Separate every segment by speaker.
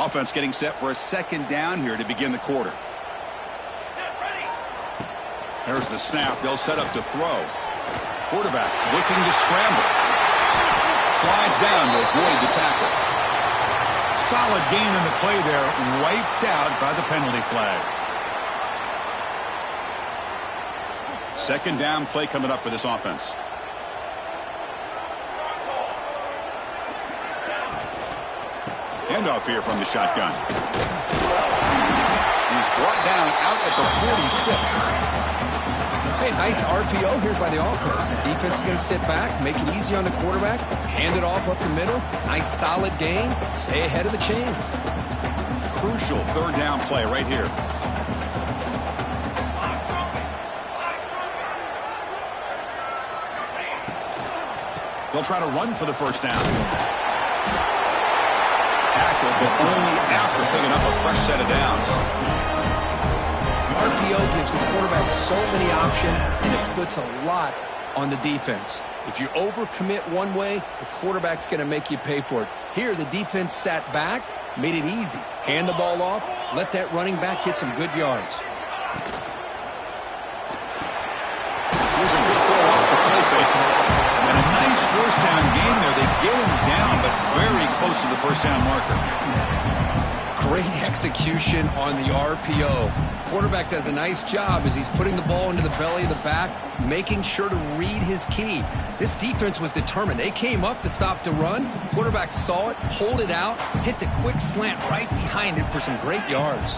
Speaker 1: Offense getting set for a second down here to begin the quarter. There's the snap. They'll set up to throw. Quarterback looking to scramble. Slides down to avoid the tackle. Solid gain in the play there. Wiped out by the penalty flag. Second down play coming up for this offense. Handoff here from the shotgun. He's brought down out at the 46.
Speaker 2: Hey, nice RPO here by the offense. Defense is going to sit back, make it easy on the quarterback, hand it off up the middle. Nice solid gain. Stay ahead of the chains.
Speaker 1: Crucial third down play right here. They'll try to run for the first down. Tackle, but only after picking up a fresh set of downs.
Speaker 2: RPO gives the quarterback so many options, and it puts a lot on the defense. If you overcommit one way, the quarterback's going to make you pay for it. Here, the defense sat back, made it easy. Hand the ball off, let that running back get some good yards.
Speaker 1: Here's a good throw off the play fake. And a nice first down gain there. They get him down, but very close to the first down marker.
Speaker 2: Great execution on the RPO. Quarterback does a nice job as he's putting the ball into the belly of the back, making sure to read his key. This defense was determined. They came up to stop the run. Quarterback saw it, pulled it out, hit the quick slant right behind it for some great yards.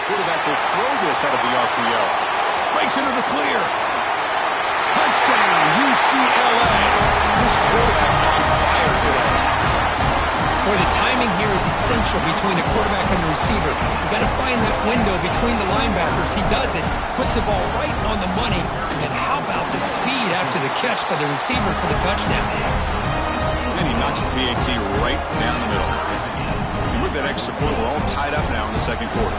Speaker 1: Quarterback will throw this out of the RPO. Breaks into the clear. Touchdown, UCLA. This quarterback on fire today.
Speaker 2: Boy, the timing here is essential between the quarterback and the receiver. You've got to find that window between the linebackers. He does it, puts the ball right on the money. And then how about the speed after the catch by the receiver for the touchdown?
Speaker 1: And he knocks the PAT right down the middle. And with that extra point, we're all tied up now in the second quarter.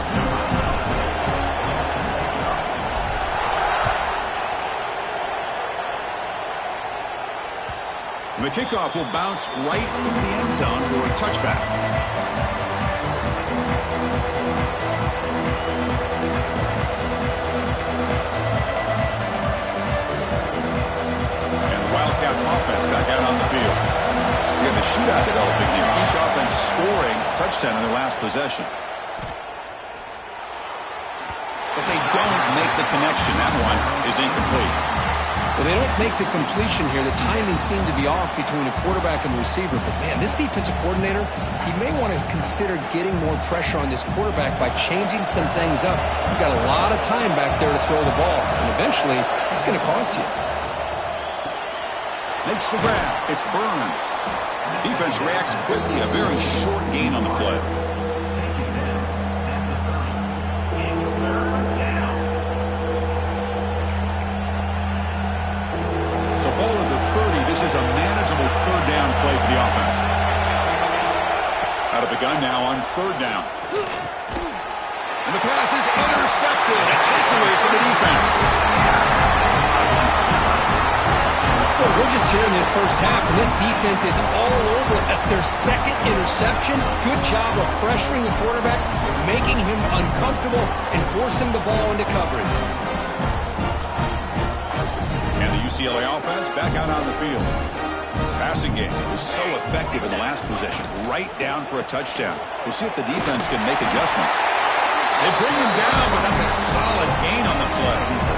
Speaker 1: The kickoff will bounce right through the end zone for a touchback. And the Wildcats offense back out on the field. We have a shootout developing here. Each offense scoring touchdown in their last possession. But they don't make the connection. That one is incomplete.
Speaker 2: Well, they don't make the completion here. The timing seemed to be off between the quarterback and the receiver. But, man, this defensive coordinator, he may want to consider getting more pressure on this quarterback by changing some things up. You've got a lot of time back there to throw the ball. And eventually, it's going to cost you.
Speaker 1: Makes the grab. It's Burns. Defense reacts quickly. A very short gain on the play. This is a manageable third down play for the offense. Out of the gun now on third down. And the pass is intercepted. A takeaway for the defense.
Speaker 2: Well, we're just here in this first half, and this defense is all over it. That's their second interception. Good job of pressuring the quarterback, making him uncomfortable, and forcing the ball into coverage.
Speaker 1: UCLA offense back out on the field. Passing game was so effective in the last possession. Right down for a touchdown. We'll see if the defense can make adjustments. They bring him down, but that's a solid gain on the play.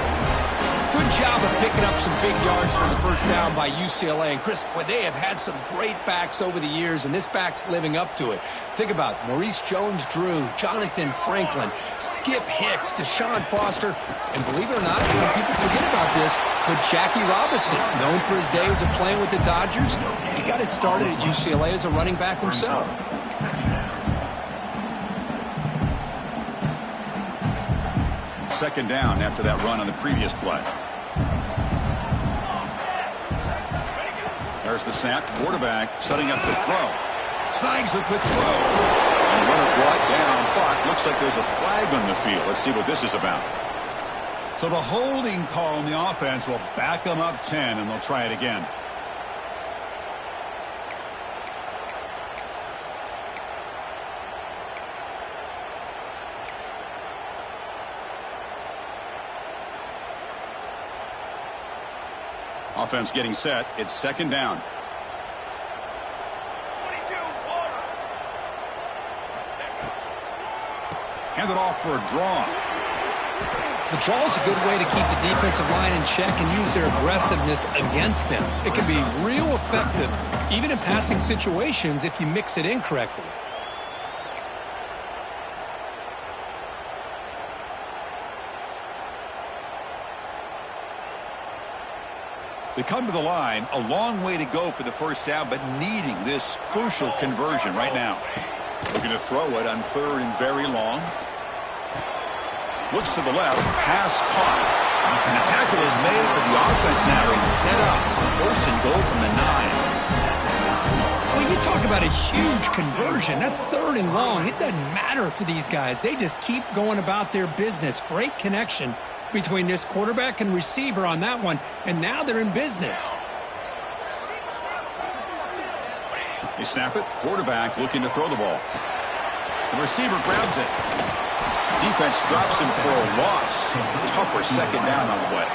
Speaker 2: Good job of picking up some big yards from the first down by UCLA. And, Chris, boy, they have had some great backs over the years, and this back's living up to it. Think about Maurice Jones-Drew, Jonathan Franklin, Skip Hicks, Deshaun Foster, and believe it or not, some people forget about this, but Jackie Robinson, known for his days of playing with the Dodgers, he got it started at UCLA as a running back himself.
Speaker 1: Second down after that run on the previous play. There's the snap. Quarterback setting up the throw. Snags the quick throw. And runner brought down, but looks like there's a flag on the field. Let's see what this is about. So the holding call on the offense will back them up 10, and they'll try it again. Offense getting set. It's second down. Hand it off for a draw.
Speaker 2: The draw is a good way to keep the defensive line in check and use their aggressiveness against them. It can be real effective, even in passing situations, if you mix it in correctly.
Speaker 1: They come to the line, a long way to go for the first down, but needing this crucial conversion right now. Looking to throw it on third and very long. Looks to the left, pass caught. And the tackle is made, but the offense now is set up. First and goal from the 9.
Speaker 2: Well, you talk about a huge conversion. That's third and long. It doesn't matter for these guys. They just keep going about their business. Great connection between this quarterback and receiver on that one, and now they're in business.
Speaker 1: They snap it. Quarterback looking to throw the ball. The receiver grabs it. Defense drops him for a loss. Tougher second down on the way.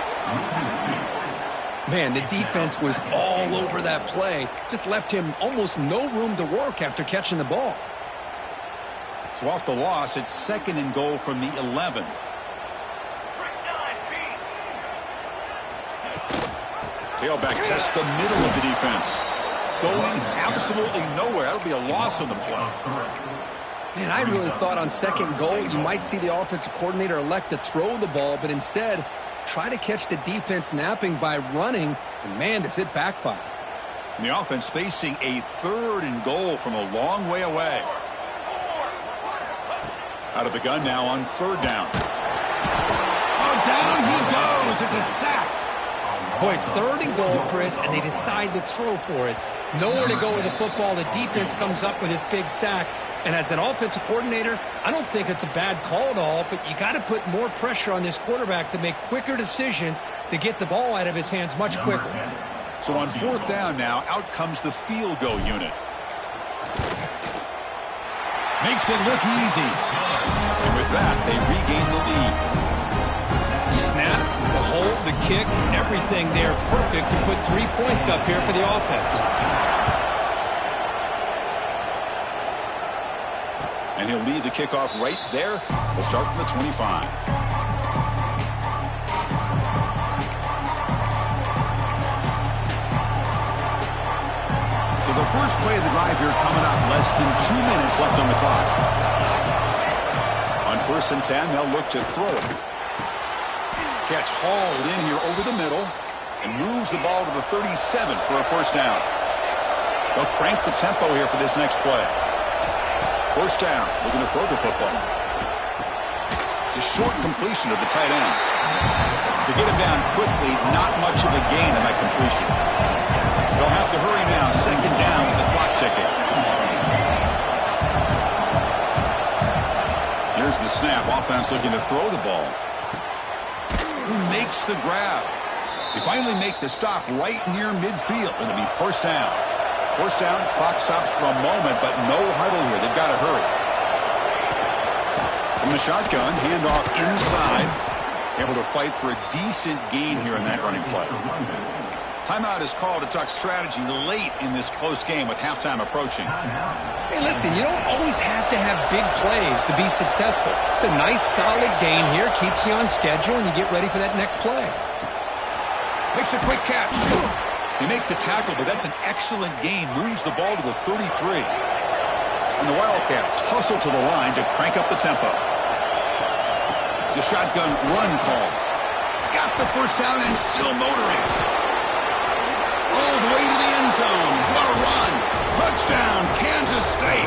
Speaker 2: Man, the defense was all over that play. Just left him almost no room to work after catching the ball.
Speaker 1: So off the loss, it's second and goal from the 11. Tailback tests the middle of the defense. Going absolutely nowhere. That'll be a loss on the play.
Speaker 2: Man, I really thought on second goal you might see the offensive coordinator elect to throw the ball, but instead try to catch the defense napping by running, and man, does it backfire.
Speaker 1: And the offense facing a third and goal from a long way away. Out of the gun now on third down. Oh, down he goes. It's a sack.
Speaker 2: Boy, it's third and goal, Chris, and they decide to throw for it. Nowhere to go with the football. The defense comes up with this big sack. And as an offensive coordinator, I don't think it's a bad call at all, but you got to put more pressure on this quarterback to make quicker decisions to get the ball out of his hands much quicker.
Speaker 1: So on fourth down now, out comes the field goal unit. Makes it look easy. And with that, they regain the lead.
Speaker 2: Snap, the hold, the kick, everything there perfect to put 3 points up here for the offense.
Speaker 1: And he'll lead the kickoff right there. We'll start from the 25. So the first play of the drive here coming up. Less than 2 minutes left on the clock. On first and 10, they'll look to throw it. Catch hauled in here over the middle and moves the ball to the 37 for a first down. They'll crank the tempo here for this next play. First down, looking to throw the football. The short completion of the tight end. To get him down quickly, not much of a gain on that completion. They'll have to hurry now, second down with the clock ticking. Here's the snap, offense looking to throw the ball. Who makes the grab? They finally make the stop right near midfield. It'll be first down. First down, clock stops for a moment, but no huddle here. They've got to hurry. From the shotgun, handoff inside. Able to fight for a decent gain here in that running play. Timeout is called to talk strategy late in this close game with halftime approaching.
Speaker 2: Hey, listen, you don't always have to have big plays to be successful. It's a nice, solid gain here. Keeps you on schedule, and you get ready for that next play.
Speaker 1: Makes a quick catch. They make the tackle, but that's an excellent gain. Moves the ball to the 33. And the Wildcats hustle to the line to crank up the tempo. It's a shotgun run call. Got the first down and still motoring. All the way to the end zone. What a run. Touchdown, Kansas State.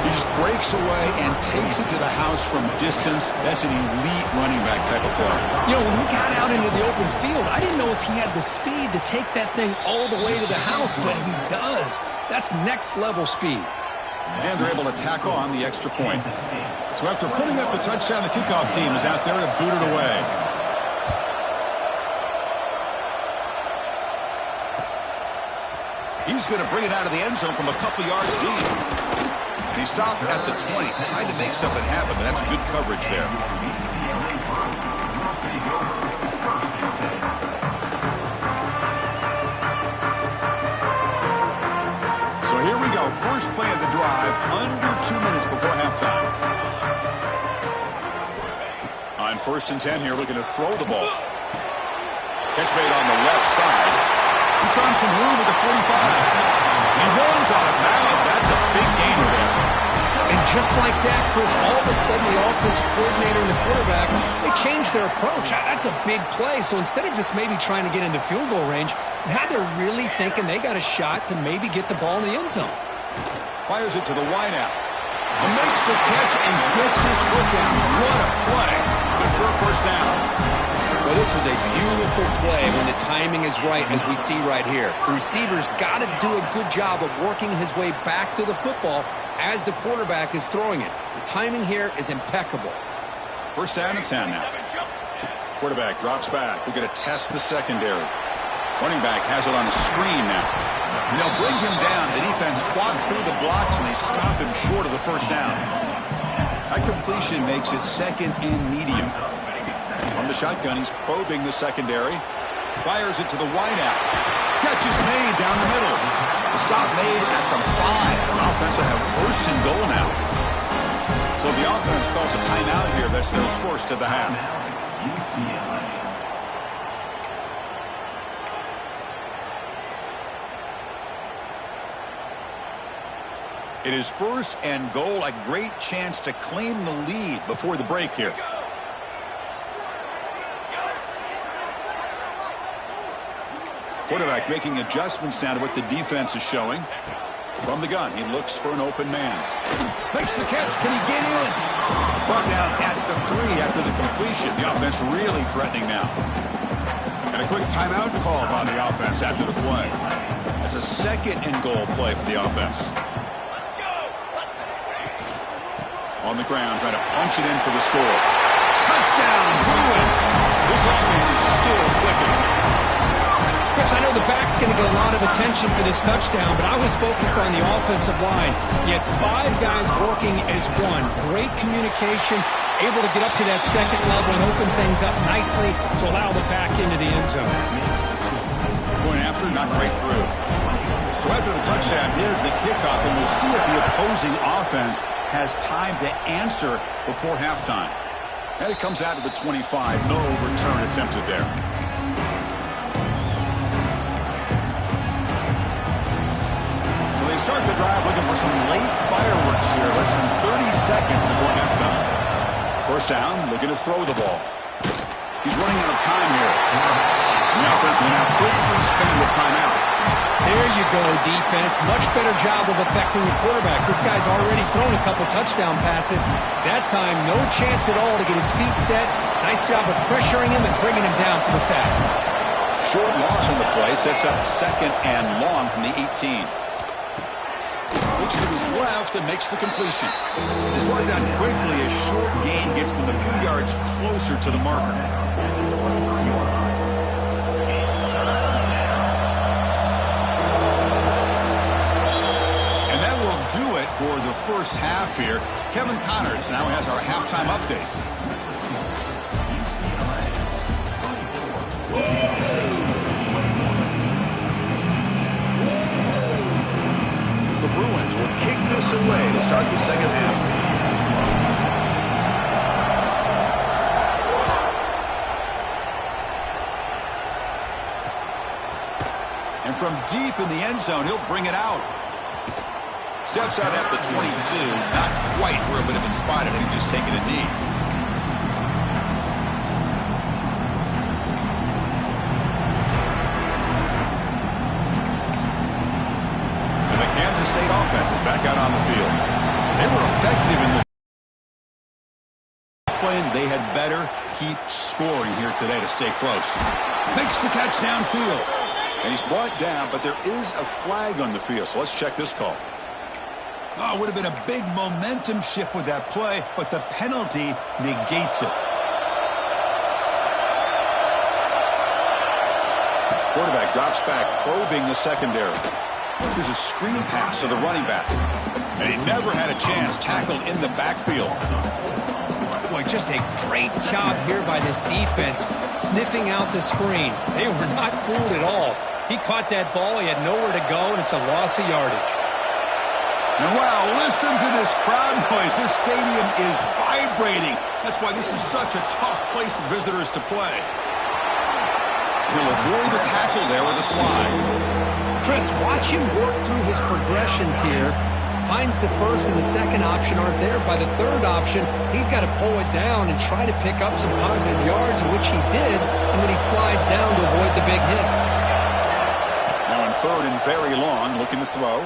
Speaker 1: He just breaks away and takes it to the house from distance. That's an elite running back type of play.
Speaker 2: You know, when he got out into the open field, I didn't know if he had the speed to take that thing all the way to the house, but he does. That's next level speed.
Speaker 1: And they're able to tack on the extra point. So after putting up a touchdown, the kickoff team is out there to boot it away. He's going to bring it out of the end zone from a couple yards deep. He stopped at the 20, tried to make something happen, but that's good coverage there. first play of the drive, under 2 minutes before halftime. On 1st and 10 here, looking to throw the ball. Catch made on the left side. He's found some room at the 45. He runs out of bounds. That's a big gainer there.
Speaker 2: And just like that, Chris, all of a sudden the offensive coordinator and the quarterback, they changed their approach. That's a big play. So instead of just maybe trying to get into field goal range, now they're really thinking they got a shot to maybe get the ball in the end zone.
Speaker 1: Fires it to the wideout. Makes the catch and gets his foot down. What a play. Good for a first down.
Speaker 2: Well, this is a beautiful play when the timing is right, as we see right here. The receiver's got to do a good job of working his way back to the football as the quarterback is throwing it. The timing here is impeccable.
Speaker 1: First down and 10 now. Quarterback drops back. We're going to test the secondary. Running back has it on a screen now. And they'll bring him down. The defense fought through the blocks, and they stop him short of the first down. That completion makes it 2nd and medium. From the shotgun, he's probing the secondary. Fires it to the wideout. Catch is made down the middle. The stop made at the 5. The offense will have 1st and goal now. So the offense calls a timeout here. That's their first of the half. It is 1st and goal. A great chance to claim the lead before the break here. Quarterback making adjustments now to what the defense is showing. From the gun, he looks for an open man. Makes the catch. Can he get in? Brought down at the 3 after the completion. The offense really threatening now. And a quick timeout call by the offense after the play. That's a 2nd and goal play for the offense. On the ground, trying to punch it in for the score. Touchdown, Bruins! This offense is still clicking.
Speaker 2: Chris, I know the back's going to get a lot of attention for this touchdown, but I was focused on the offensive line. You had 5 guys working as one. Great communication, able to get up to that 2nd level and open things up nicely to allow the back into the end zone.
Speaker 1: Going after, not quite through. So after the touchdown, here's the kickoff, and we'll see if the opposing offense has time to answer before halftime. And it comes out to the 25. No return attempted there. So they start the drive looking for some late fireworks here. Less than 30 seconds before halftime. First down, looking to throw the ball. He's running out of time here. The offense will now quickly spend the timeout.
Speaker 2: There you go, defense. Much better job of affecting the quarterback. This guy's already thrown a couple touchdown passes. That time, no chance at all to get his feet set. Nice job of pressuring him and bringing him down for the sack.
Speaker 1: Short loss on the play sets up 2nd and long from the 18. Looks to his left and makes the completion. He's brought down quickly. A short gain gets them a few yards closer to the marker. Do it for the first half here. Kevin Connors now has our halftime update. The Bruins will kick this away to start the 2nd half. And from deep in the end zone, he'll bring it out. Steps out at the 22. Not quite where it would have been spotted. I think just taking a knee. And the Kansas State offense is back out on the field. They were effective in the play. They had better keep scoring here today to stay close. Makes the catch downfield. And he's brought down, but there is a flag on the field. So let's check this call. Oh, it would have been a big momentum shift with that play, but the penalty negates it. Quarterback drops back, probing the secondary. There's a screen pass to the running back. And he never had a chance, tackled in the backfield.
Speaker 2: Boy, just a great job here by this defense, sniffing out the screen. They were not fooled at all. He caught that ball, he had nowhere to go, and it's a loss of yardage.
Speaker 1: And wow, listen to this crowd noise. This stadium is vibrating. That's why this is such a tough place for visitors to play. He'll avoid the tackle there with a slide.
Speaker 2: Chris, watch him work through his progressions here. Finds the first and the second option aren't there. By the third option, he's got to pull it down and try to pick up some positive yards, which he did, and then he slides down to avoid the big hit.
Speaker 1: Now on third and very long, looking to throw.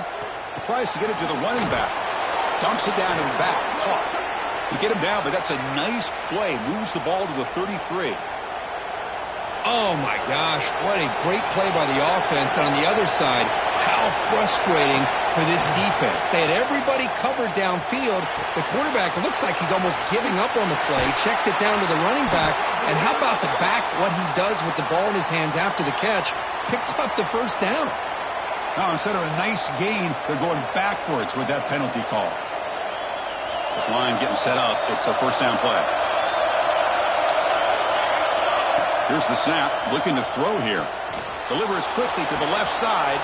Speaker 1: Tries to get it to the running back. Dumps it down to the back. Caught. You get him down, but that's a nice play. Moves the ball to the 33.
Speaker 2: Oh, my gosh. What a great play by the offense. And on the other side, how frustrating for this defense. They had everybody covered downfield. The quarterback looks like he's almost giving up on the play. Checks it down to the running back. And how about the back, what he does with the ball in his hands after the catch? Picks up the first down.
Speaker 1: Now, instead of a nice gain, they're going backwards with that penalty call. This line getting set up. It's a first down play. Here's the snap, looking to throw here. Delivers quickly to the left side.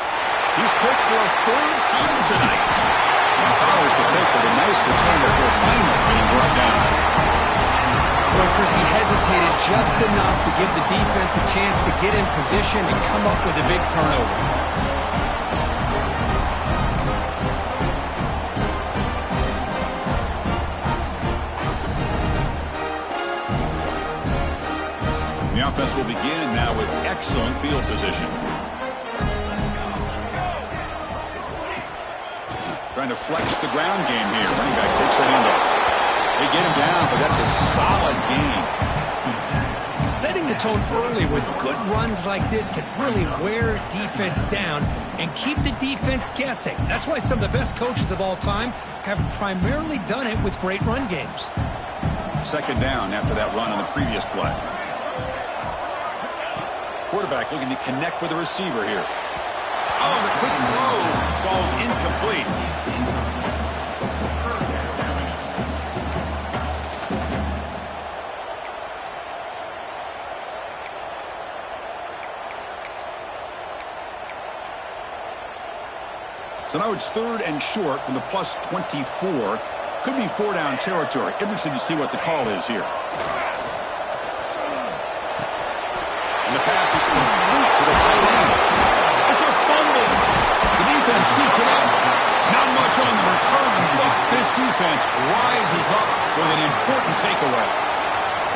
Speaker 1: He's picked for a third time tonight. And follows the pick with a nice return before finally being brought down.
Speaker 2: Boy, Chris, he hesitated just enough to give the defense a chance to get in position and come up with a big turnover.
Speaker 1: The offense will begin now with excellent field position. Trying to flex the ground game here. Running back takes the handoff. They get him down, but that's a solid gain.
Speaker 2: Setting the tone early with good runs like this can really wear defense down and keep the defense guessing. That's why some of the best coaches of all time have primarily done it with great run games.
Speaker 1: Second down after that run on the previous play. Quarterback looking to connect with the receiver here. Oh, the quick throw falls incomplete. So now it's third and short from the plus 24. Could be four-down territory. Interesting to see what the call is here. And the pass is complete to the tight end. It's a fumble. The defense scoops it up. Not much on the return, but this defense rises up with an important takeaway.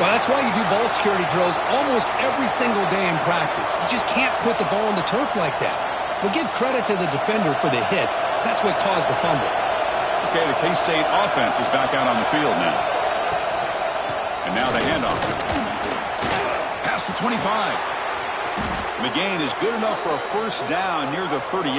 Speaker 2: Well, that's why you do ball security drills almost every single day in practice. You just can't put the ball on the turf like that. But give credit to the defender for the hit, because that's what caused the fumble.
Speaker 1: Okay, the K-State offense is back out on the field now. And now the handoff. Past the 25. The gain is good enough for a first down near the 38.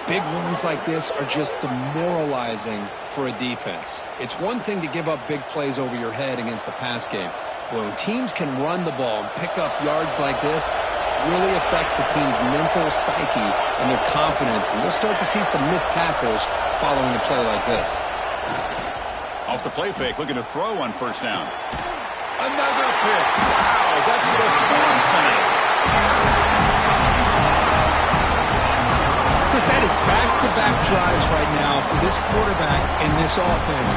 Speaker 2: Big runs like this are just demoralizing for a defense. It's one thing to give up big plays over your head against the pass game. When teams can run the ball and pick up yards like this, it really affects the team's mental psyche and their confidence. And you'll start to see some missed tackles following a play like this.
Speaker 1: Off the play fake, looking to throw on first down. Another pick. Wow, that's the fourth tonight.
Speaker 2: Chris, that is back-to-back drives right now for this quarterback and this offense.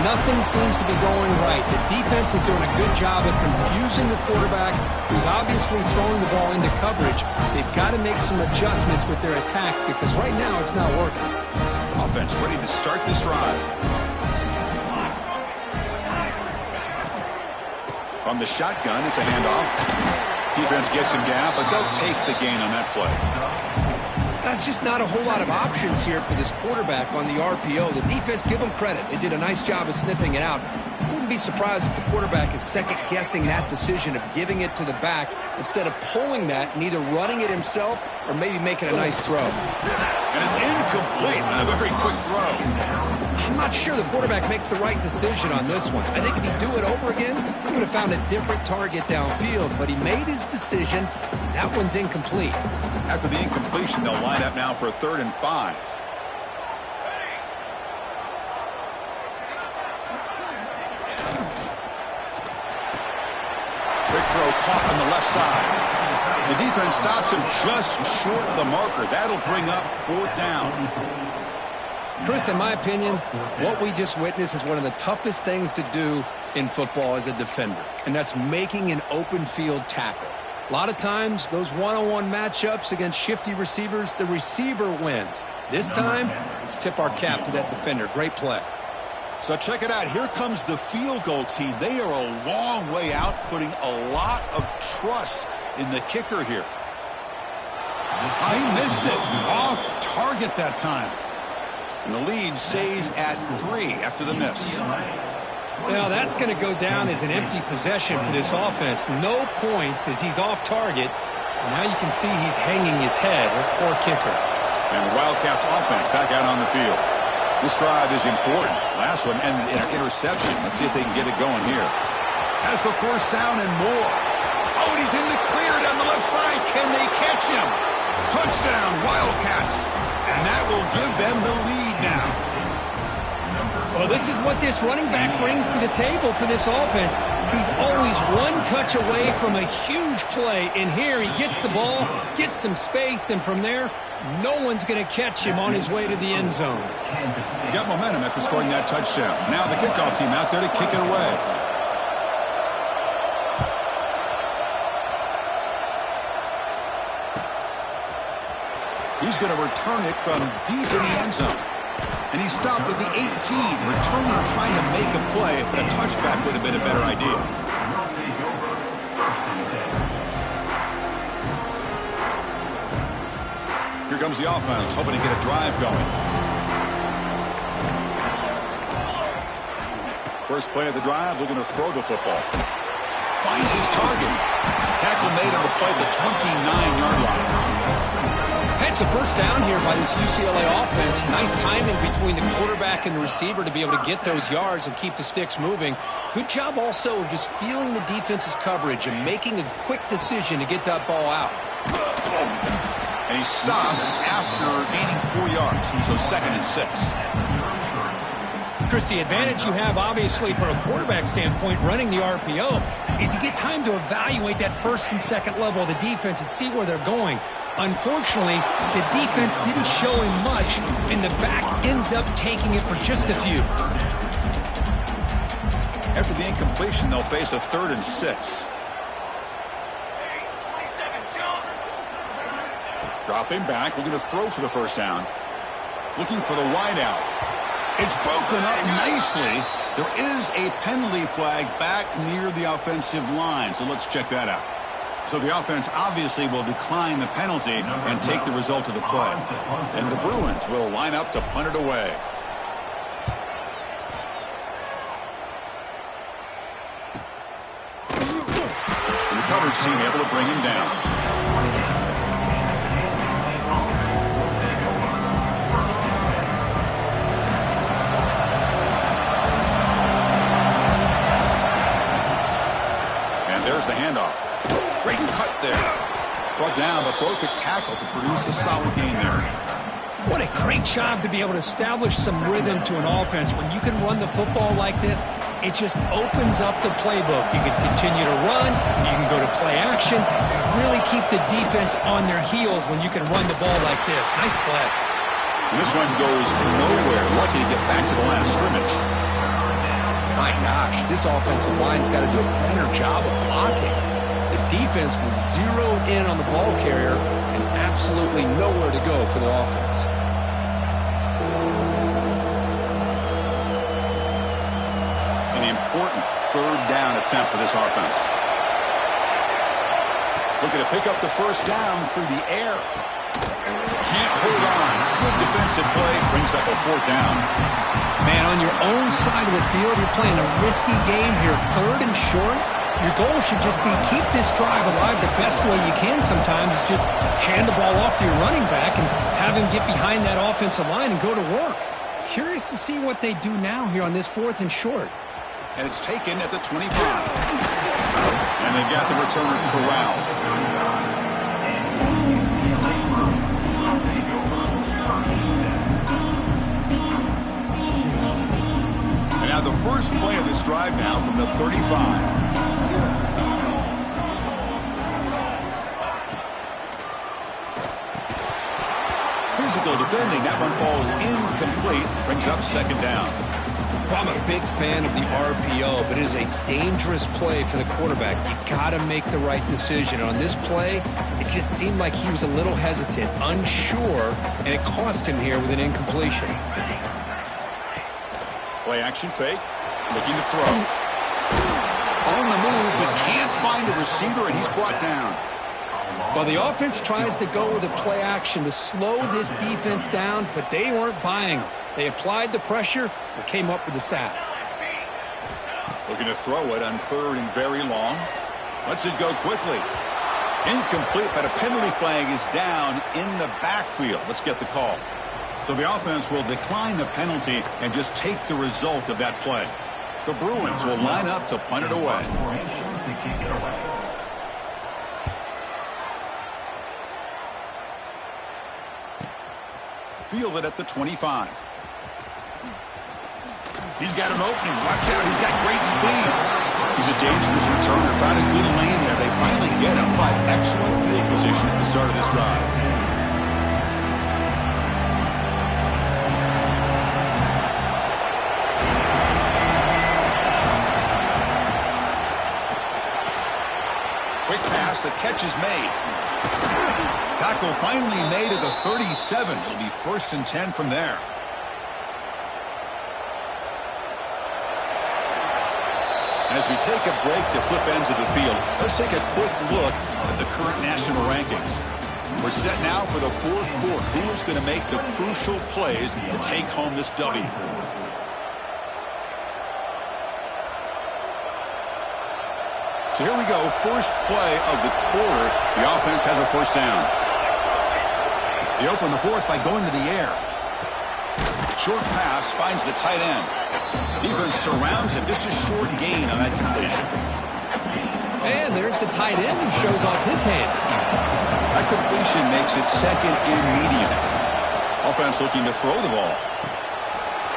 Speaker 2: Nothing seems to be going right. The defense is doing a good job of confusing the quarterback, who's obviously throwing the ball into coverage. They've got to make some adjustments with their attack because right now it's not working.
Speaker 1: Offense ready to start this drive. From the shotgun, it's a handoff. Defense gets him down, but they'll take the gain on that play.
Speaker 2: That's just not a whole lot of options here for this quarterback on the RPO. The defense, give them credit. They did a nice job of sniffing it out. Wouldn't be surprised if the quarterback is second-guessing that decision of giving it to the back instead of pulling that and either running it himself or maybe making a nice throw.
Speaker 1: And it's incomplete on a very quick throw.
Speaker 2: I'm not sure the quarterback makes the right decision on this one. I think if he'd do it over again, he would have found a different target downfield, but he made his decision. That one's incomplete.
Speaker 1: After the incompletion, they'll line up now for a 3rd and 5. Quick throw caught on the left side. The defense stops him just short of the marker. That'll bring up 4th down.
Speaker 2: Chris, in my opinion, what we just witnessed is one of the toughest things to do in football as a defender, and that's making an open field tackle. A lot of times, those one-on-one matchups against shifty receivers, the receiver wins. This time, let's tip our cap to that defender. Great play.
Speaker 1: So check it out. Here comes the field goal team. They are a long way out, putting a lot of trust in the kicker here. He missed it. Off target that time. And the lead stays at 3 after the miss.
Speaker 2: Well, that's going to go down as an empty possession for this offense. No points as he's off target. And now you can see he's hanging his head. A poor kicker.
Speaker 1: And the Wildcats offense back out on the field. This drive is important. Last one ended in an interception. Let's see if they can get it going here. Has the first down and more. Oh, and he's in the clear down the left side. Can they catch him? Touchdown, Wildcats. And that will give them the lead now.
Speaker 2: Well, this is what this running back brings to the table for this offense. He's always one touch away from a huge play. And here he gets the ball, gets some space, and from there, no one's going to catch him on his way to the end zone.
Speaker 1: He got momentum after scoring that touchdown. Now the kickoff team out there to kick it away. He's going to return it from deep in the end zone. And he stopped with the 18, returning, trying to make a play, but a touchback would have been a better idea. Here comes the offense, hoping to get a drive going. First play of the drive, looking to throw the football. Finds his target. Tackle made on the play at the 29-yard line.
Speaker 2: It's a first down here by this UCLA offense. Nice timing between the quarterback and the receiver to be able to get those yards and keep the sticks moving. Good job also just feeling the defense's coverage and making a quick decision to get that ball out.
Speaker 1: And he stopped after gaining 4 yards, so 2nd and 6.
Speaker 2: Chris, the advantage you have, obviously, from a quarterback standpoint, running the RPO, is you get time to evaluate that first and second level of the defense and see where they're going. Unfortunately, the defense didn't show him much, and the back ends up taking it for just a few.
Speaker 1: After the incompletion, they'll face a 3rd and 6. Dropping back, looking to throw for the first down. Looking for the wideout. It's broken up nicely. There is a penalty flag back near the offensive line, so let's check that out. So the offense obviously will decline the penalty and take the result of the play. And the Bruins will line up to punt it away. And the coverage team able to bring him down. There's the handoff. Great cut there. Brought down, but broke a tackle to produce a solid gain there.
Speaker 2: What a great job to be able to establish some rhythm to an offense. When you can run the football like this, it just opens up the playbook. You can continue to run. You can go to play action. You really keep the defense on their heels when you can run the ball like this. Nice play.
Speaker 1: And this one goes nowhere. Lucky to get back to the line of scrimmage.
Speaker 2: My gosh, this offensive line's got to do a better job of blocking. The defense was zeroed in on the ball carrier and absolutely nowhere to go for the offense.
Speaker 1: An important 3rd down attempt for this offense. Looking to pick up the first down through the air. Can't hold on. Good defensive play. Brings up a 4th down.
Speaker 2: Man, on your own side of the field, you're playing a risky game here. 3rd and short. Your goal should just be keep this drive alive the best way you can sometimes. Is just hand the ball off to your running back and have him get behind that offensive line and go to work. Curious to see what they do now here on this 4th and short.
Speaker 1: And it's taken at the 25. And they've got the returner corralled. Now the first play of this drive now from the 35. Physical defending. That That one falls incomplete, brings up second down.
Speaker 2: I'm a big fan of the RPO, but it is a dangerous play for the quarterback. You got to make the right decision. On this play, it just seemed like he was a little hesitant, unsure, and it cost him here with an incompletion.
Speaker 1: Play action fake, looking to throw. On the move, but can't find a receiver, and he's brought down.
Speaker 2: Well, the offense tries to go with a play action to slow this defense down, but they weren't buying it. They applied the pressure and came up with the sack.
Speaker 1: Looking to throw it on third and very long. Lets it go quickly. Incomplete, but a penalty flag is down in the backfield. Let's get the call. So the offense will decline the penalty and just take the result of that play. The Bruins will line up to punt it away. Field it at the 25. He's got an opening. Watch out. He's got great speed. He's a dangerous returner. Found a good lane there. They finally get him, but excellent field position at the start of this drive. Quick pass. The catch is made. Tackle finally made at the 37. It'll be 1st and 10 from there. As we take a break to flip ends of the field, let's take a quick look at the current national rankings. We're set now for the 4th quarter. Who is going to make the crucial plays to take home this W? So here we go. First play of the quarter. The offense has a first down. They open the 4th by going to the air. Short pass finds the tight end. Defense surrounds him. Just a short gain on that completion.
Speaker 2: And there's the tight end who shows off his hands.
Speaker 1: That completion makes it 2nd and medium. Offense looking to throw the ball.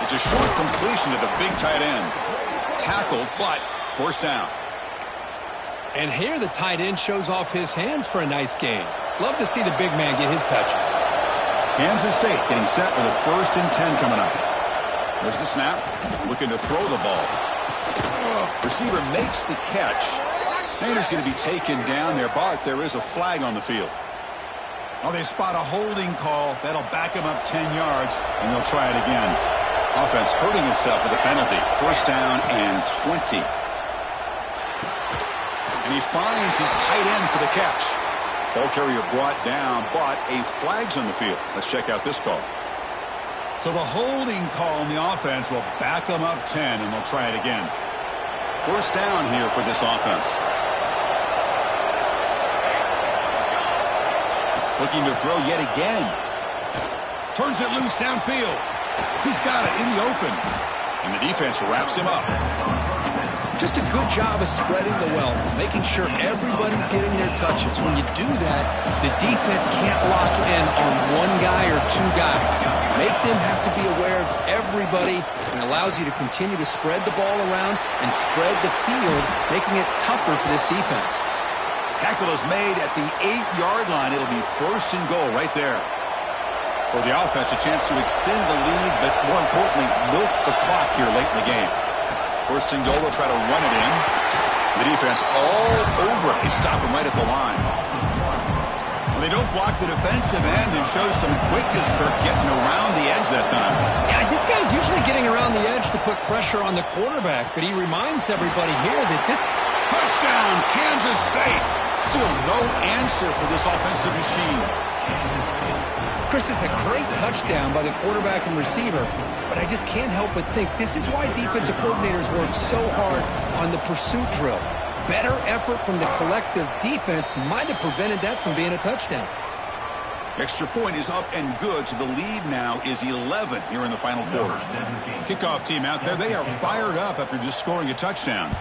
Speaker 1: It's a short completion to the big tight end. Tackled, but first down.
Speaker 2: And here the tight end shows off his hands for a nice gain. Love to see the big man get his touches.
Speaker 1: Kansas State getting set with a 1st and 10 coming up. There's the snap. Looking to throw the ball. Receiver makes the catch. And he's going to be taken down there, but there is a flag on the field. Oh, they spot a holding call. That'll back him up 10 yards, and they'll try it again. Offense hurting itself with a penalty. 1st down and 20. And he finds his tight end for the catch. Ball carrier brought down, but a flag's on the field. Let's check out this call. So the holding call on the offense will back them up 10, and they'll try it again. 1st down here for this offense. Looking to throw yet again. Turns it loose downfield. He's got it in the open. And the defense wraps him up.
Speaker 2: Just a good job of spreading the wealth, making sure everybody's getting their touches. When you do that, the defense can't lock in on one guy or two guys. Make them have to be aware of everybody, and allows you to continue to spread the ball around and spread the field, making it tougher for this defense.
Speaker 1: Tackle is made at the 8-yard line. It'll be 1st and goal right there. For the offense, a chance to extend the lead, but more importantly, milk the clock here late in the game. 1st and goal, they'll try to run it in. The defense all over it. They stop him right at the line. Well, they don't block the defensive end and show some quickness, Kirk, getting around the edge that time.
Speaker 2: Yeah, this guy's usually getting around the edge to put pressure on the quarterback, but he reminds everybody here that this...
Speaker 1: Touchdown, Kansas State. Still no answer for this offensive machine.
Speaker 2: Chris, is a great touchdown by the quarterback and receiver, but I just can't help but think this is why defensive coordinators work so hard on the pursuit drill. Better effort from the collective defense might have prevented that from being a touchdown.
Speaker 1: Extra point is up and good, so the lead now is 11 here in the final quarter. Kickoff team out there, they are fired up after just scoring a touchdown.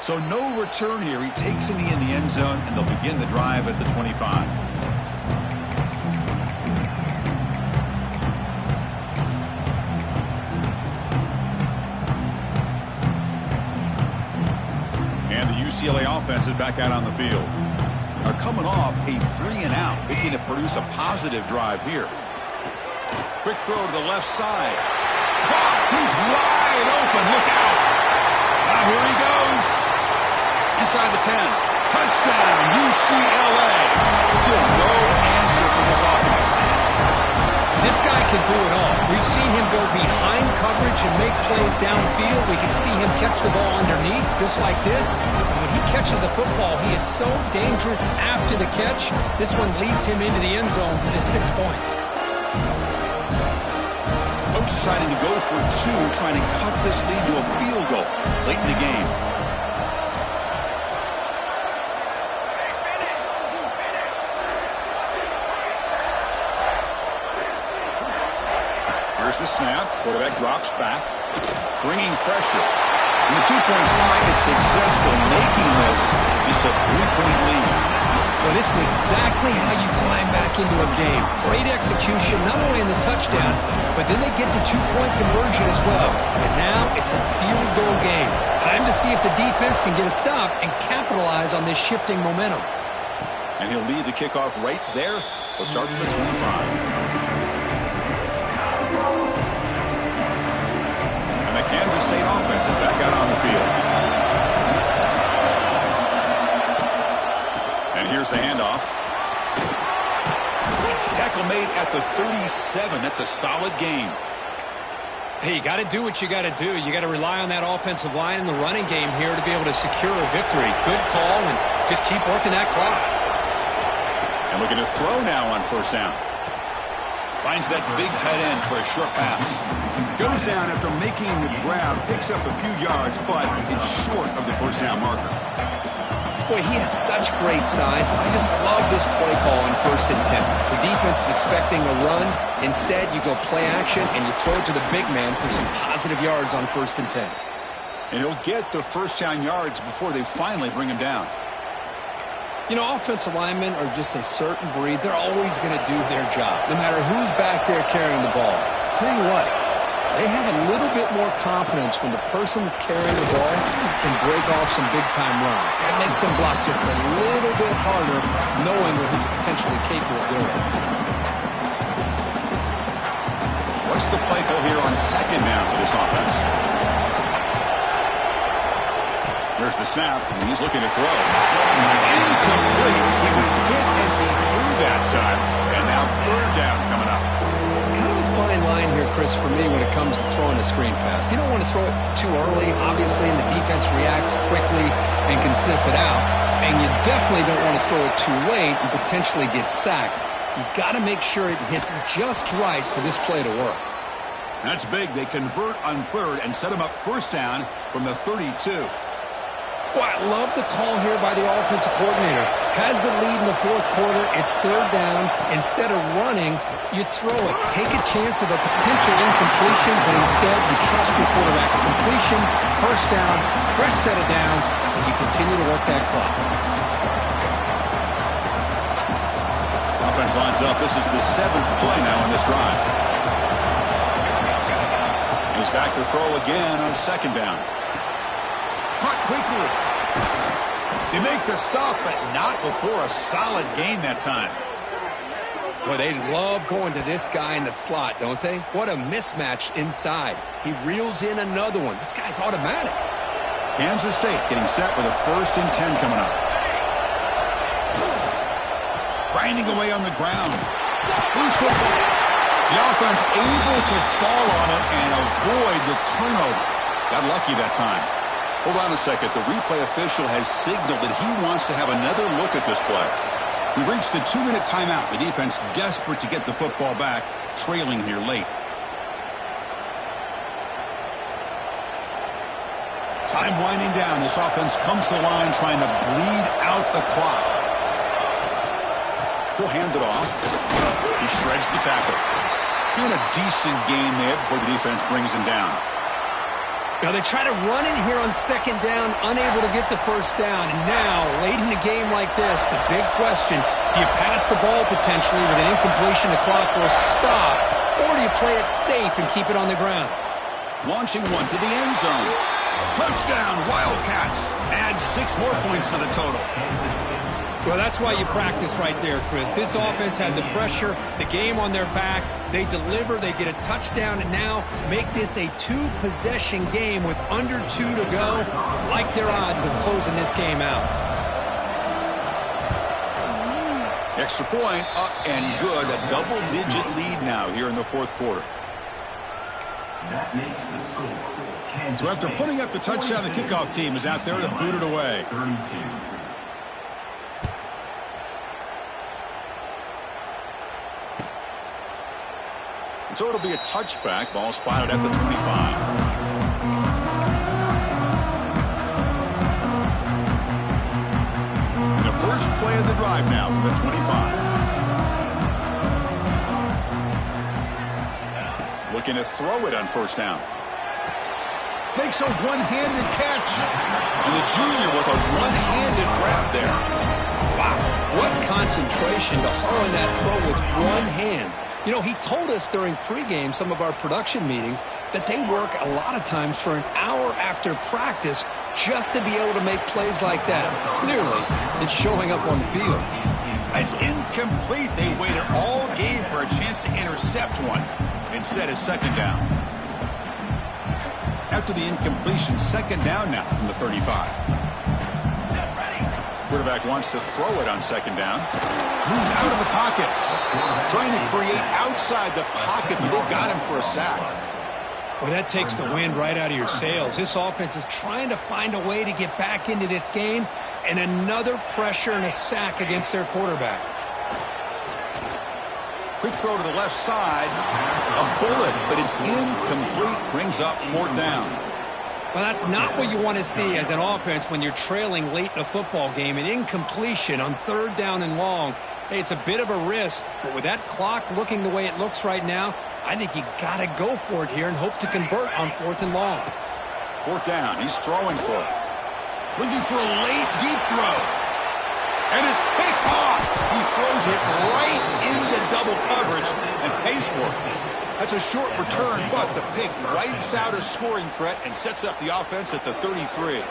Speaker 1: So no return here. He takes it in the end zone, and they'll begin the drive at the 25. And the UCLA offense is back out on the field. are coming off a 3-and-out, looking to produce a positive drive here. Quick throw to the left side. Caught! He's wide open. Look out! Now here he goes. Inside the 10. Touchdown, UCLA. Still no answer for this offense.
Speaker 2: This guy can do it all. We've seen him go behind coverage and make plays downfield. We can see him catch the ball underneath, just like this. And when he catches a football, he is so dangerous after the catch. This one leads him into the end zone for the 6 points.
Speaker 1: Coach deciding to go for 2, trying to cut this lead to a field goal late in the game. Here's the snap. Quarterback drops back, bringing pressure. And the 2-point try is successful, making this just a 3-point lead.
Speaker 2: Well, this is exactly how you climb back into a game. Great execution, not only in the touchdown, but then they get the 2-point conversion as well. And now it's a field goal game. Time to see if the defense can get a stop and capitalize on this shifting momentum.
Speaker 1: And he'll lead the kickoff right there. He'll start from the 25. And the Kansas State offense is back out on the field. And here's the handoff. Tackle made at the 37. That's a solid gain.
Speaker 2: Hey, you got to do what you got to do. You got to rely on that offensive line in the running game here to be able to secure a victory. Good call, and just keep working that clock.
Speaker 1: And looking to throw now on first down. Finds that big tight end for a short pass. Goes down after making the grab, picks up a few yards, but it's short of the first down marker.
Speaker 2: Boy, he has such great size. I just love this play call on 1st and 10. The defense is expecting a run. Instead, you go play action, and you throw it to the big man for some positive yards on 1st and 10.
Speaker 1: And he'll get the first down yards before they finally bring him down.
Speaker 2: You know, offensive linemen are just a certain breed. They're always going to do their job, no matter who's back there carrying the ball. I'll tell you what, they have a little bit more confidence when the person that's carrying the ball can break off some big-time runs. That makes them block just a little bit harder, knowing what he's potentially capable of doing.
Speaker 1: What's the play call here on 2nd down for this offense? There's the snap, and he's looking to throw. It's incomplete. He was hit as he threw that time, and now 3rd down coming up.
Speaker 2: Kind of a fine line here, Chris, for me when it comes to throwing a screen pass. You don't want to throw it too early, obviously, and the defense reacts quickly and can sniff it out. And you definitely don't want to throw it too late and potentially get sacked. You got to make sure it hits just right for this play to work.
Speaker 1: That's big. They convert on 3rd and set him up first down from the 32.
Speaker 2: Well, I love the call here by the offensive coordinator. Has the lead in the 4th quarter. It's 3rd down. Instead of running, you throw it. Take a chance of a potential incompletion, but instead you trust your quarterback. Completion, first down, fresh set of downs, and you continue to work that clock.
Speaker 1: Offense lines up. This is the 7th play now in this drive. He's back to throw again on 2nd down. Caught quickly. They make the stop, but not before a solid gain that time.
Speaker 2: Boy, they love going to this guy in the slot, don't they? What a mismatch inside. He reels in another one. This guy's automatic.
Speaker 1: Kansas State getting set with a 1st and 10 coming up. Grinding away on the ground. Loose football. The offense able to fall on it and avoid the turnover. Got lucky that time. Hold on a second. The replay official has signaled that he wants to have another look at this play. We've reached the 2-minute timeout. The defense desperate to get the football back, trailing here late. Time winding down. This offense comes to the line trying to bleed out the clock. He'll hand it off. He shreds the tackle. He had a decent gain there before the defense brings him down.
Speaker 2: Now they try to run it here on 2nd down, unable to get the first down. And now, late in a game like this, the big question, do you pass the ball potentially with an incompletion, the clock will stop, or do you play it safe and keep it on the ground?
Speaker 1: Launching one to the end zone. Touchdown, Wildcats. Add 6 more points to the total.
Speaker 2: Well, that's why you practice right there, Chris. This offense had the pressure, the game on their back. They deliver, they get a touchdown, and now make this a two-possession game with under 2 to go. Like their odds of closing this game out.
Speaker 1: Extra point up and good. A double-digit lead now here in the fourth quarter.
Speaker 3: That makes the score.
Speaker 1: So after putting up the touchdown, the kickoff team is out there to boot it away.
Speaker 3: 32.
Speaker 1: So it'll be a touchback. Ball spotted at the 25. And the first play of the drive now from the 25. Looking to throw it on first down. Makes a one-handed catch. And the junior with a one-handed grab there.
Speaker 2: Wow, what concentration to haul in that throw with one hand. You know, he told us during pregame, some of our production meetings, that they work a lot of times for an hour after practice just to be able to make plays like that. Clearly, it's showing up on the field.
Speaker 1: It's incomplete. They waited all game for a chance to intercept one. Instead, it's second down. After the incompletion, second down now from the 35. Quarterback wants to throw it on second down. Moves out of the pocket. Trying to create outside the pocket, but they've got him for a sack.
Speaker 2: Well, that takes the wind right out of your sails. This offense is trying to find a way to get back into this game, and another pressure and a sack against their quarterback.
Speaker 1: Quick throw to the left side. A bullet, but it's incomplete. Brings up fourth down.
Speaker 2: Well, that's not what you want to see as an offense when you're trailing late in a football game. An incompletion on third down and long. Hey, it's a bit of a risk, but with that clock looking the way it looks right now, I think you got to go for it here and hope to convert on fourth and long.
Speaker 1: Fourth down. He's throwing for it. Looking for a late, deep throw. And it's picked off. He throws it right into double coverage and pays for it. That's a short return, but the pick wipes out a scoring threat and sets up the offense at the 33.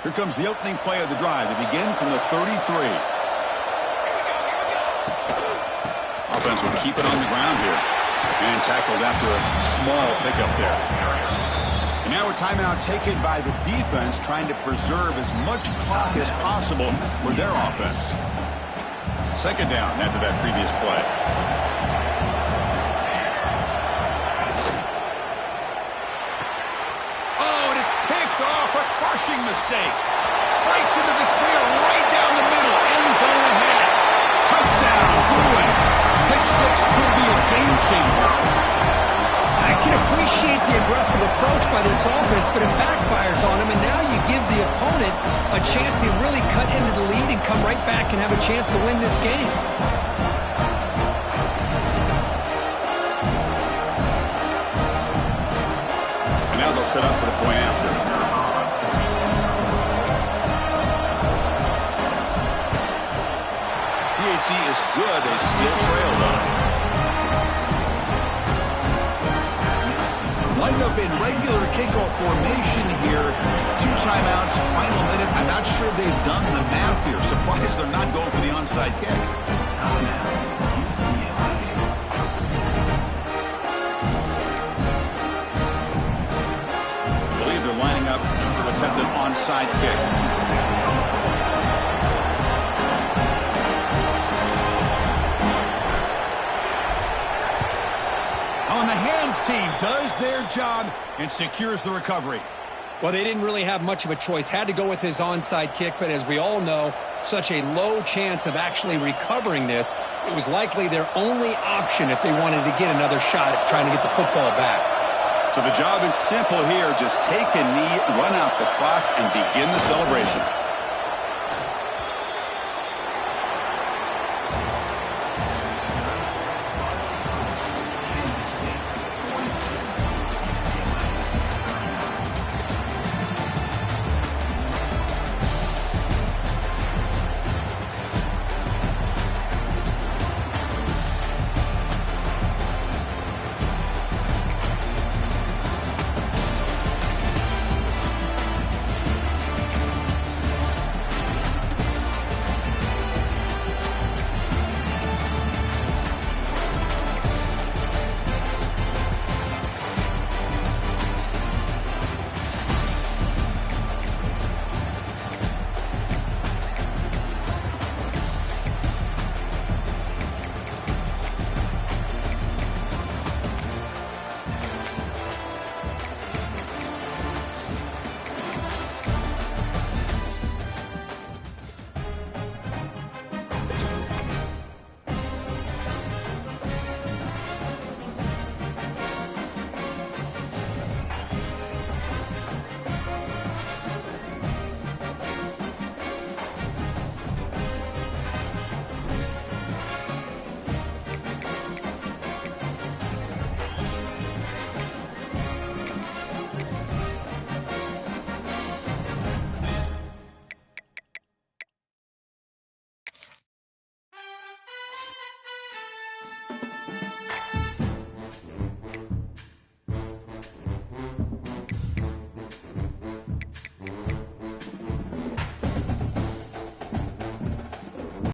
Speaker 1: Here comes the opening play of the drive. They begin from the 33. Offense will keep it on the ground here. And tackled after a small pickup there. And now a timeout taken by the defense, trying to preserve as much clock as possible for their offense. Second down after that previous play. Oh, and it's picked off. A crushing mistake. Breaks into the clear right down the middle. End zone ahead. Touchdown, Bruins. Pick six could be a game changer.
Speaker 2: I can appreciate the aggressive approach by this offense, but it backfires on him, and now you give the opponent a chance to really cut into the lead and come right back and have a chance to win this game.
Speaker 1: And now they'll set up for the point after. PHC is good. They still trail, though. Lined up in regular kickoff formation here. 2 timeouts, final minute. I'm not sure they've done the math here. Surprised they're not going for the onside kick. I believe they're lining up to attempt an onside kick. On the hands team does their job and secures the recovery.
Speaker 2: Well, they didn't really have much of a choice. Had to go with his onside kick, but as we all know, such a low chance of actually recovering this. It was likely their only option if they wanted to get another shot at trying to get the football back.
Speaker 1: So the job is simple here. Just take a knee, run out the clock, and begin the celebration.